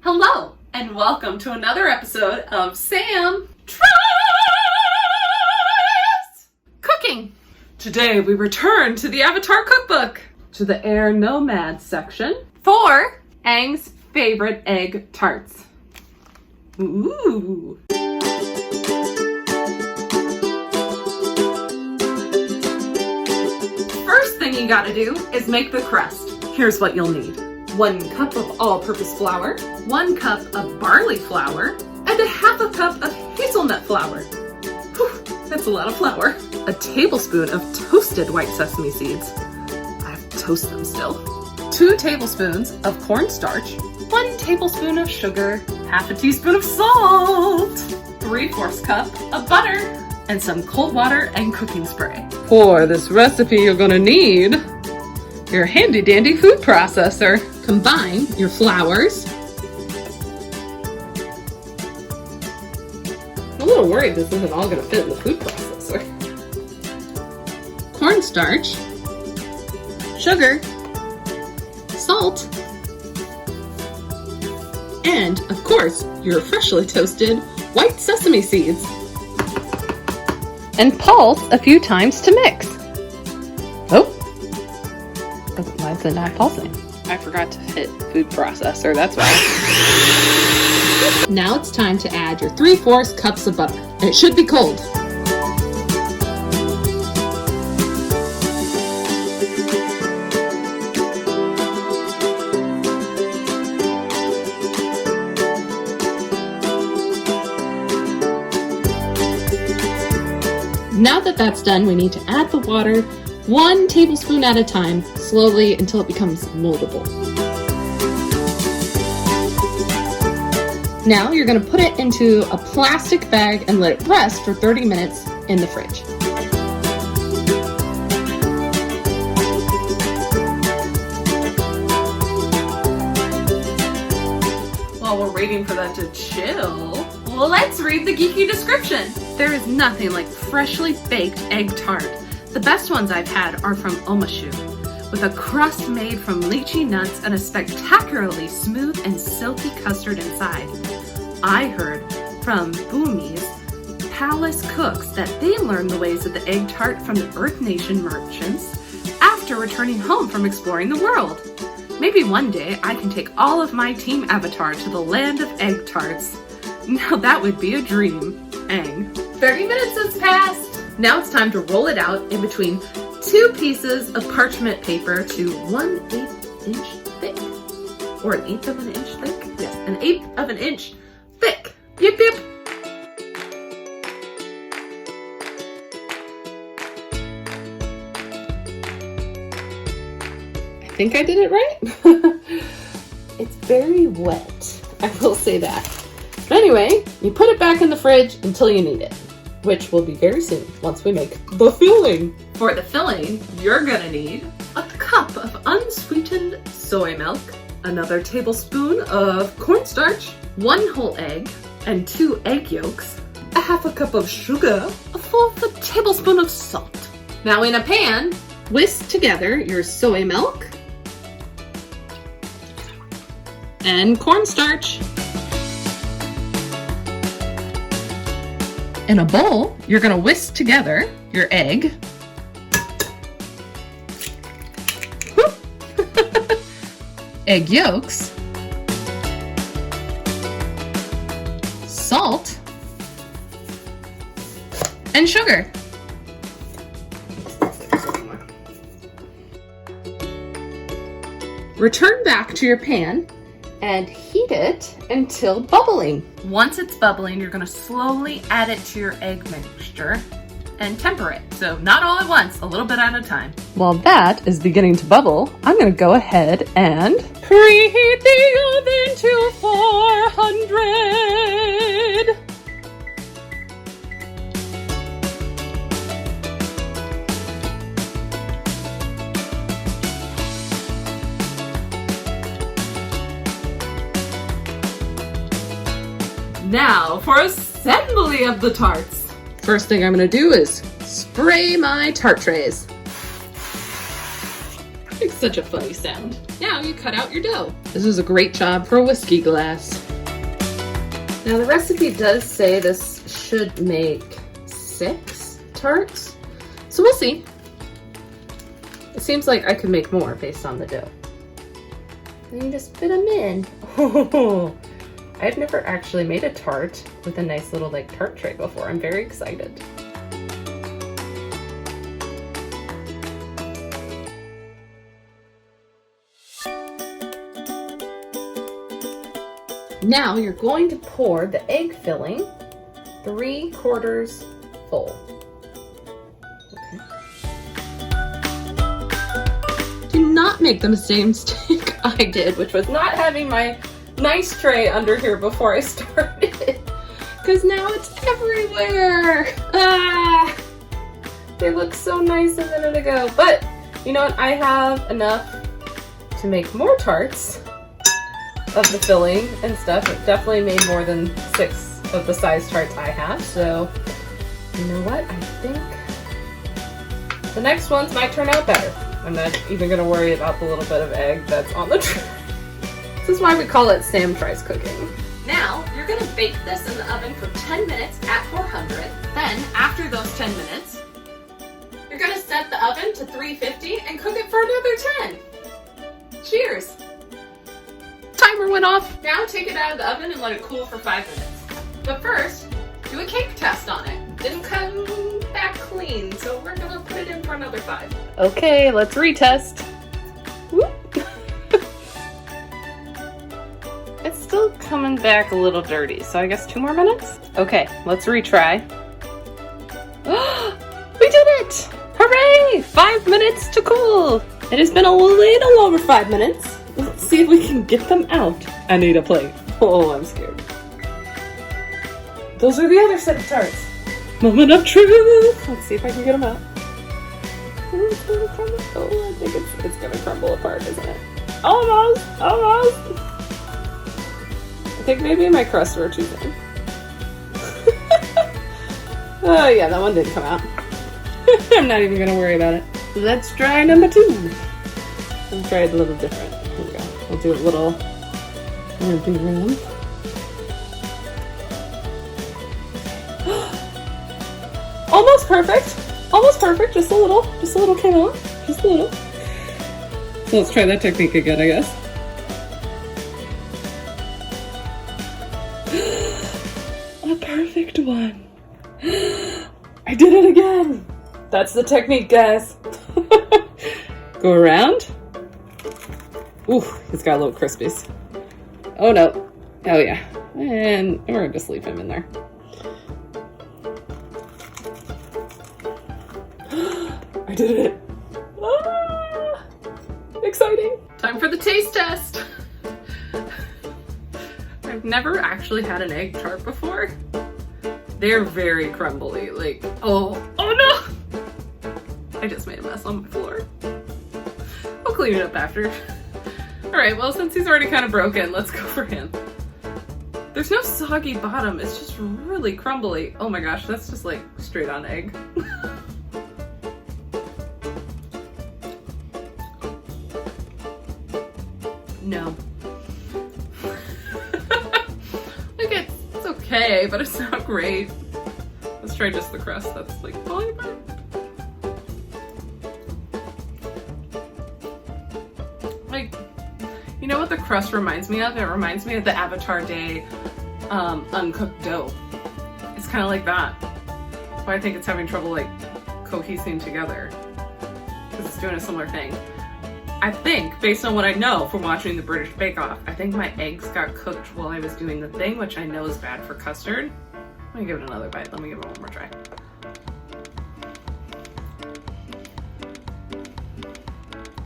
Hello, and welcome to another episode of Sam Tries Cooking. Today we return to the Avatar Cookbook, to the Air Nomad section for Aang's favorite egg tarts. Ooh. First thing you gotta do is make the crust. Here's what you'll need. 1 cup of all-purpose flour, 1 cup of barley flour, and a half a cup of hazelnut flour. Whew, that's a lot of flour. A tablespoon of toasted white sesame seeds. I have to toast them still. 2 tablespoons of cornstarch, 1 tablespoon of sugar, half a teaspoon of salt, 3/4 cup of butter, and some cold water and cooking spray. For this recipe, you're gonna need your handy dandy food processor. Combine your flours. I'm a little worried this isn't all gonna fit in the food processor. Cornstarch, sugar, salt, and of course, your freshly toasted white sesame seeds. And pulse a few times to mix. Oh, why is it not pulsing? I forgot to hit food processor, that's why. Now it's time to add your 3/4 cups of butter, and it should be cold. Now that that's done, we need to add the water 1 tablespoon at a time, slowly until it becomes moldable. Now you're going to put it into a plastic bag and let it rest for 30 minutes in the fridge. While we're waiting for that to chill, let's read the geeky description. There is nothing like freshly baked egg tart. The best ones I've had are from Omashu, with a crust made from lychee nuts and a spectacularly smooth and silky custard inside. I heard from Bumi's palace cooks that they learned the ways of the egg tart from the Earth Nation merchants after returning home from exploring the world. Maybe one day I can take all of my team Avatar to the land of egg tarts. Now that would be a dream. Aang. 30 minutes has passed. Now it's time to roll it out in between 2 pieces of parchment paper to 1/8 inch thick. Or 1/8 of an inch thick? Yes, 1/8 of an inch thick. Yip yip. I think I did it right. It's very wet. I will say that. But anyway, you put it back in the fridge until you need it, which will be very soon once we make the filling. For the filling, you're gonna need a cup of unsweetened soy milk, another tablespoon of cornstarch, 1 whole egg, and 2 egg yolks, a half a cup of sugar, a 1/4 tablespoon of salt. Now in a pan, whisk together your soy milk and cornstarch. In a bowl, you're gonna whisk together your egg, egg yolks, salt, and sugar. Return back to your pan and heat it until bubbling. Once it's bubbling, you're gonna slowly add it to your egg mixture and temper it. So not all at once, a little bit at a time. While that is beginning to bubble, I'm gonna go ahead and preheat the oven to 400. Now for assembly of the tarts. First thing I'm gonna do is spray my tart trays. It's such a funny sound. Now you cut out your dough. This is a great job for a whiskey glass. Now the recipe does say this should make 6 tarts, so we'll see. It seems like I could make more based on the dough. And you just fit them in. Oh, I've never actually made a tart with a nice little like tart tray before. I'm very excited. Now you're going to pour the egg filling 3/4 full. Okay. Do not make the same mistake I did, which was not having my nice tray under here before I started. Because now it's everywhere. Ah! They look so nice a minute ago. But you know what? I have enough to make more tarts of the filling and stuff. It definitely made more than 6 of the size tarts I have, so you know what? I think the next ones might turn out better. I'm not even gonna worry about the little bit of egg that's on the tray. This is why we call it Sam Tries Cooking. Now, you're gonna bake this in the oven for 10 minutes at 400. Then, after those 10 minutes, you're gonna set the oven to 350 and cook it for another 10. Cheers! Timer went off. Now take it out of the oven and let it cool for 5 minutes. But first, do a cake test on it. Didn't come back clean, so we're gonna put it in for another 5. Okay, let's retest. Whoop. It's still coming back a little dirty, so I guess 2 more minutes? Okay, let's retry. We did it! Hooray! 5 minutes to cool. It has been a little over 5 minutes. Let's see if we can get them out. I need a plate. Oh, I'm scared. Those are the other set of tarts. Moment of truth. Let's see if I can get them out. Oh, it's gonna crumble. Oh, I think it's gonna crumble apart, isn't it? Almost! Almost! I think maybe my crusts were too thin. Oh yeah, that one didn't come out. I'm not even gonna worry about it. Let's try number 2. Let's try it a little different. Here we go. We'll do a little rumpy room. Almost perfect. Almost perfect. Just a little came out. Just a little. So let's try that technique again, I guess. A perfect one. I did it again. That's the technique, guys. Go around. Ooh, he's got little crispies. Oh no. Oh yeah. And we're gonna just leave him in there. I did it. Ah, exciting. Time for the taste test. I've never actually had an egg tart before. They're very crumbly. Like, oh no! I just made a mess on my floor. I'll clean it up after. Alright, well, since he's already kind of broken, let's go for him. There's no soggy bottom, it's just really crumbly. Oh my gosh, that's just like straight on egg. No. Like it's okay, but it's not great. Let's try just the crust that's like falling apart. Like, you know what the crust reminds me of? It reminds me of the Avatar Day uncooked dough. It's kind of like that. That's why I think it's having trouble like cohesing together. Because it's doing a similar thing. I think, based on what I know from watching the British Bake Off, I think my eggs got cooked while I was doing the thing, which I know is bad for custard. Let me give it another bite. Let me give it one more try.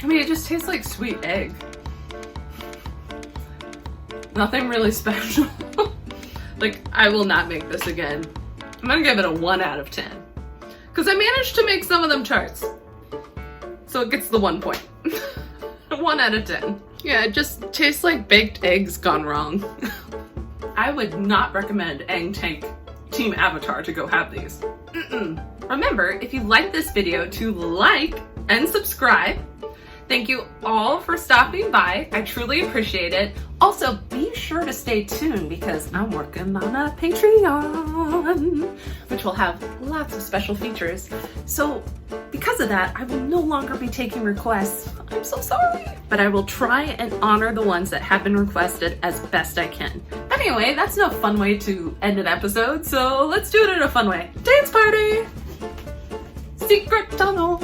I mean, it just tastes like sweet egg. Nothing really special. Like, I will not make this again. I'm gonna give it a 1 out of 10. Because I managed to make some of them tarts. So it gets the 1 point. 1 out of 10. Yeah, it just tastes like baked eggs gone wrong. I would not recommend Aang Tank Team Avatar to go have these. Remember, if you like this video, to like and subscribe. Thank you all for stopping by. I truly appreciate it. Also, be sure to stay tuned because I'm working on a Patreon, which will have lots of special features. So because of that, I will no longer be taking requests. I'm so sorry. But I will try and honor the ones that have been requested as best I can. But anyway, that's no fun way to end an episode, so let's do it in a fun way. Dance party! Secret tunnel!